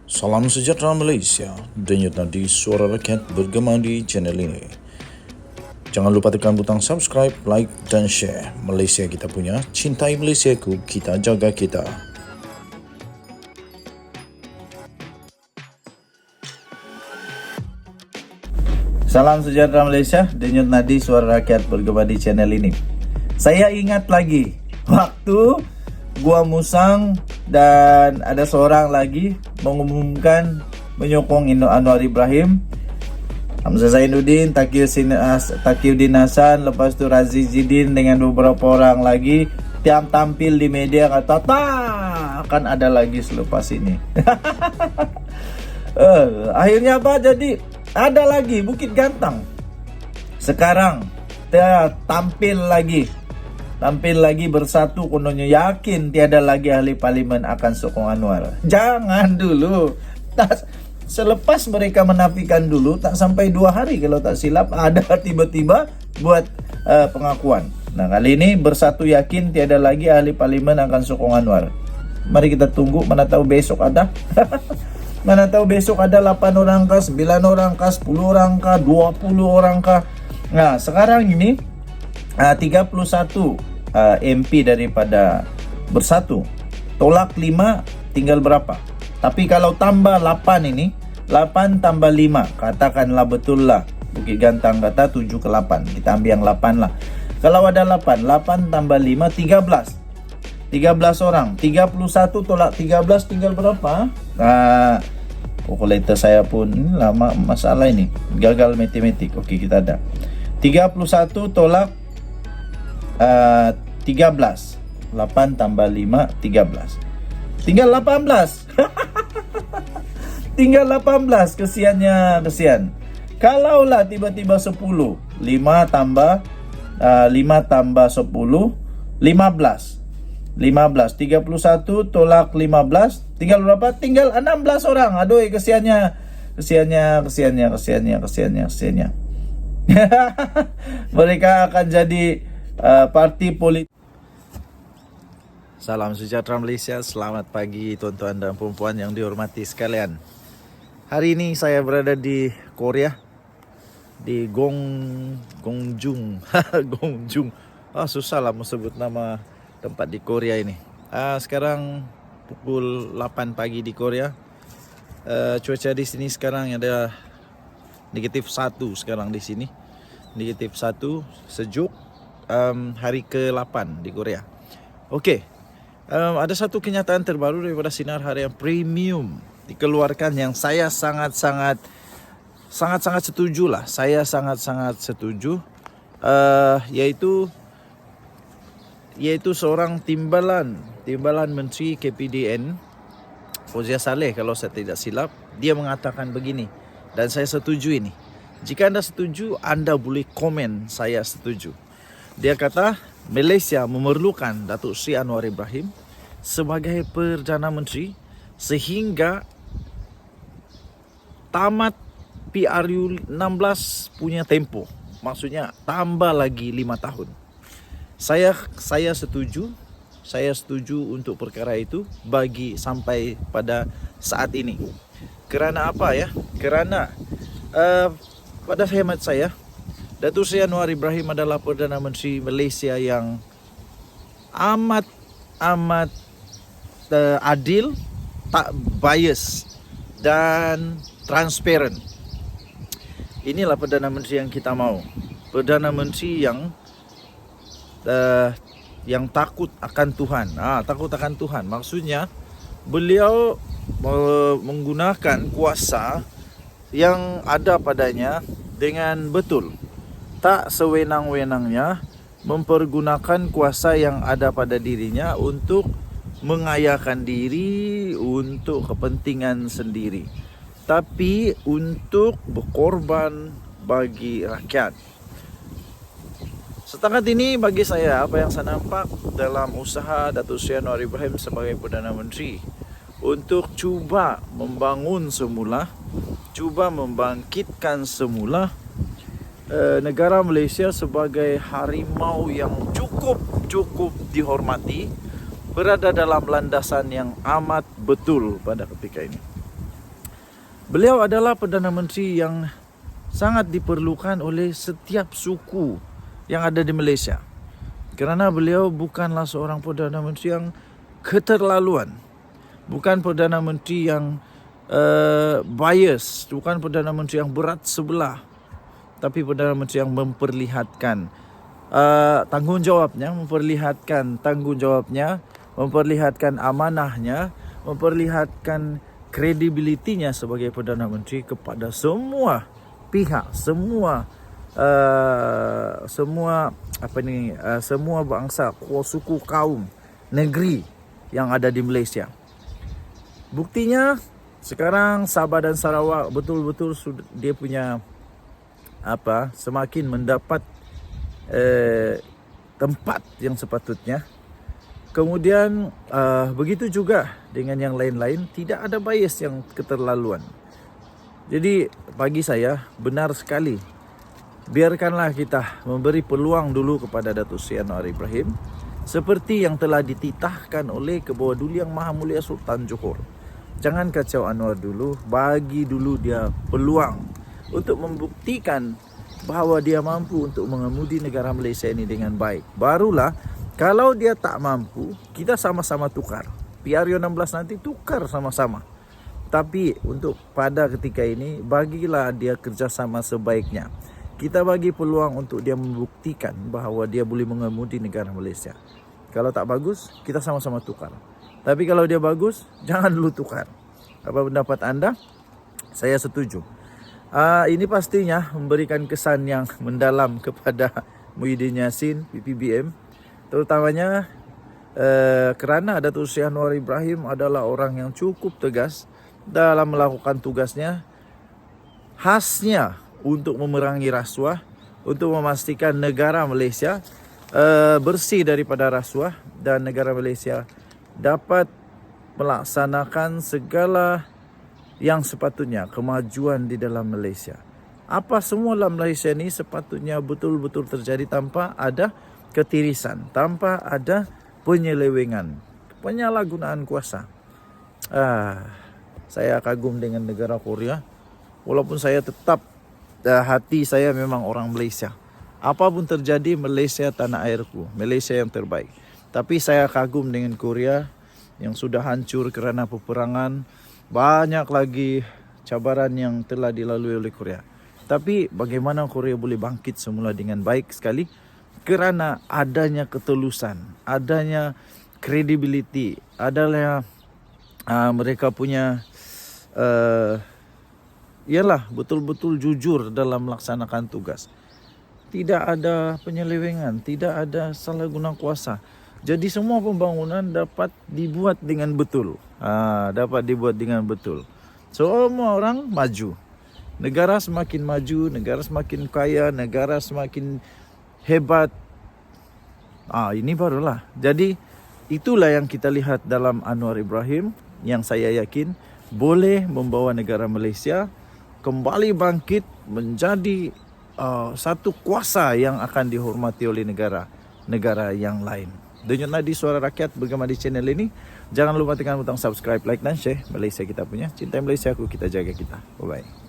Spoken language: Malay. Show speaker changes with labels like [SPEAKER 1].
[SPEAKER 1] Salam sejahtera Malaysia, denyut nadi suara rakyat bergema di channel ini. Jangan lupa tekan butang subscribe, like dan share. Malaysia kita punya, cintai Malaysiaku, kita jaga kita.
[SPEAKER 2] Salam sejahtera Malaysia, denyut nadi suara rakyat bergema di channel ini. Saya ingat lagi waktu gua musang dan ada seorang lagi mengumumkan menyokong Anwar Ibrahim, Hamzah Zainuddin, Taqiyuddin Hasan, lepas tu Razizidin dengan beberapa orang lagi tiap tampil di media kata akan ada lagi selepas ini. Akhirnya apa jadi? Ada lagi Bukit Gantang. Sekarang tampil lagi bersatu, kononnya yakin tiada lagi ahli parlimen akan sokong Anwar. Jangan dulu. Selepas mereka menafikan dulu, tak sampai 2 hari kalau tak silap, ada tiba-tiba buat pengakuan. Nah, kali ini bersatu yakin tiada lagi ahli parlimen akan sokong Anwar. Mari kita tunggu, mana tahu besok ada. Mana tahu besok ada 8 orang kah, 9 orang kah, 10 orang kah, 20 orang kah. Nah, sekarang ini 31 MP daripada bersatu. Tolak 5, tinggal berapa? Tapi kalau tambah 8 ini, 8 tambah 5, katakanlah betul lah Bukit Gantang kata 7 ke 8. Kita ambil yang 8 lah. Kalau ada 8 tambah 5, 13. 13 orang. 31 tolak 13 tinggal berapa? Kalkulator saya pun lama masalah ini. Gagal matematik. Okey, kita ada 31 tolak 13. 8 tambah 5, 13. Tinggal 18. Tinggal 18. Kesian. Kalaulah tiba-tiba 10. 5 tambah 10, 15. 31 tolak 15 tinggal berapa? Tinggal 16 orang. Aduh, kesiannya. Mereka akan jadi parti politik. Salam sejahtera Malaysia. Selamat pagi tuan-tuan dan puan-puan yang dihormati sekalian. Hari ini saya berada di Korea, di Gongjung. Gongjung. Susah lah sebut nama tempat di Korea ini. Sekarang pukul 8 pagi di Korea. Cuaca di sini sekarang ada -1 sekarang di sini. -1, sejuk. Hari ke-8 di Korea. Okey. Ada satu kenyataan terbaru daripada Sinar Harian Premium dikeluarkan yang saya sangat-sangat setuju lah. Saya sangat-sangat setuju. Yaitu seorang timbalan Menteri KPDN, Fauzia Saleh kalau saya tidak silap. Dia mengatakan begini, dan saya setuju ini. Jika anda setuju, anda boleh komen saya setuju. Dia kata Malaysia memerlukan Datuk Seri Anwar Ibrahim sebagai Perdana Menteri sehingga tamat PRU 16 punya tempoh. Maksudnya tambah lagi 5 tahun. Saya setuju. Saya setuju untuk perkara itu bagi sampai pada saat ini. Kerana apa ya? Kerana pada hemat saya, Datuk Seri Anwar Ibrahim adalah Perdana Menteri Malaysia yang amat adil, tak bias dan transparent. Inilah Perdana Menteri yang kita mau. Perdana Menteri yang takut akan Tuhan. Takut akan Tuhan. Maksudnya beliau menggunakan kuasa yang ada padanya dengan betul. Tak sewenang-wenangnya mempergunakan kuasa yang ada pada dirinya untuk mengayakan diri untuk kepentingan sendiri, tapi untuk berkorban bagi rakyat. Setakat ini bagi saya, apa yang saya nampak dalam usaha Datuk Seri Anwar Ibrahim sebagai Perdana Menteri untuk cuba membangun semula, cuba membangkitkan semula negara Malaysia sebagai harimau yang cukup dihormati, berada dalam landasan yang amat betul pada ketika ini. Beliau adalah Perdana Menteri yang sangat diperlukan oleh setiap suku yang ada di Malaysia. Kerana beliau bukanlah seorang Perdana Menteri yang keterlaluan. Bukan Perdana Menteri yang bias. Bukan Perdana Menteri yang berat sebelah. Tapi Perdana Menteri yang memperlihatkan tanggungjawabnya, memperlihatkan amanahnya, memperlihatkan kredibilitinya sebagai Perdana Menteri kepada semua pihak, semua bangsa, suku, kaum, negeri yang ada di Malaysia. Buktinya sekarang Sabah dan Sarawak betul-betul dia punya semakin mendapat tempat yang sepatutnya. Kemudian begitu juga dengan yang lain-lain, tidak ada bias yang keterlaluan. Jadi bagi saya benar sekali, biarkanlah kita memberi peluang dulu kepada Datuk Seri Anwar Ibrahim seperti yang telah dititahkan oleh Kebawah Duli Yang Maha Mulia Sultan Johor. Jangan kacau Anwar dulu, bagi dulu dia peluang untuk membuktikan bahawa dia mampu untuk mengemudi negara Malaysia ini dengan baik. Barulah kalau dia tak mampu, kita sama-sama tukar. PRU 16 nanti tukar sama-sama. Tapi untuk pada ketika ini, bagilah dia kerjasama sebaiknya. Kita bagi peluang untuk dia membuktikan bahawa dia boleh mengemudi negara Malaysia. Kalau tak bagus, kita sama-sama tukar. Tapi kalau dia bagus, jangan dulu tukar. Apa pendapat anda? Saya setuju. Ini pastinya memberikan kesan yang mendalam kepada Muhyiddin Yassin, PPBM. Terutamanya kerana Datuk Seri Anwar Ibrahim adalah orang yang cukup tegas dalam melakukan tugasnya. Khasnya untuk memerangi rasuah, untuk memastikan negara Malaysia bersih daripada rasuah dan negara Malaysia dapat melaksanakan segala yang sepatutnya, kemajuan di dalam Malaysia. Apa semua dalam Malaysia ini sepatutnya betul-betul terjadi tanpa ada ketirisan, tanpa ada penyelewengan, penyalahgunaan kuasa. Saya kagum dengan negara Korea. Walaupun saya tetap hati saya memang orang Malaysia. Apapun terjadi, Malaysia tanah airku, Malaysia yang terbaik. Tapi saya kagum dengan Korea yang sudah hancur kerana peperangan. Banyak lagi cabaran yang telah dilalui oleh Korea. Tapi bagaimana Korea boleh bangkit semula dengan baik sekali? Kerana adanya ketulusan, adanya credibility, adanya mereka punya betul-betul jujur dalam melaksanakan tugas. Tidak ada penyelewengan, tidak ada salah guna kuasa. Jadi semua pembangunan dapat dibuat dengan betul. Semua orang maju. Negara semakin maju, negara semakin kaya, negara semakin hebat. Ini barulah. Jadi itulah yang kita lihat dalam Anwar Ibrahim, yang saya yakin boleh membawa negara Malaysia kembali bangkit menjadi satu kuasa yang akan dihormati oleh negara yang lain. Denyut Nadi Suara Rakyat bergema di channel ini. Jangan lupa tekan butang subscribe, like dan share. Malaysia kita punya. Cintai Malaysia aku, kita jaga kita. Bye-bye.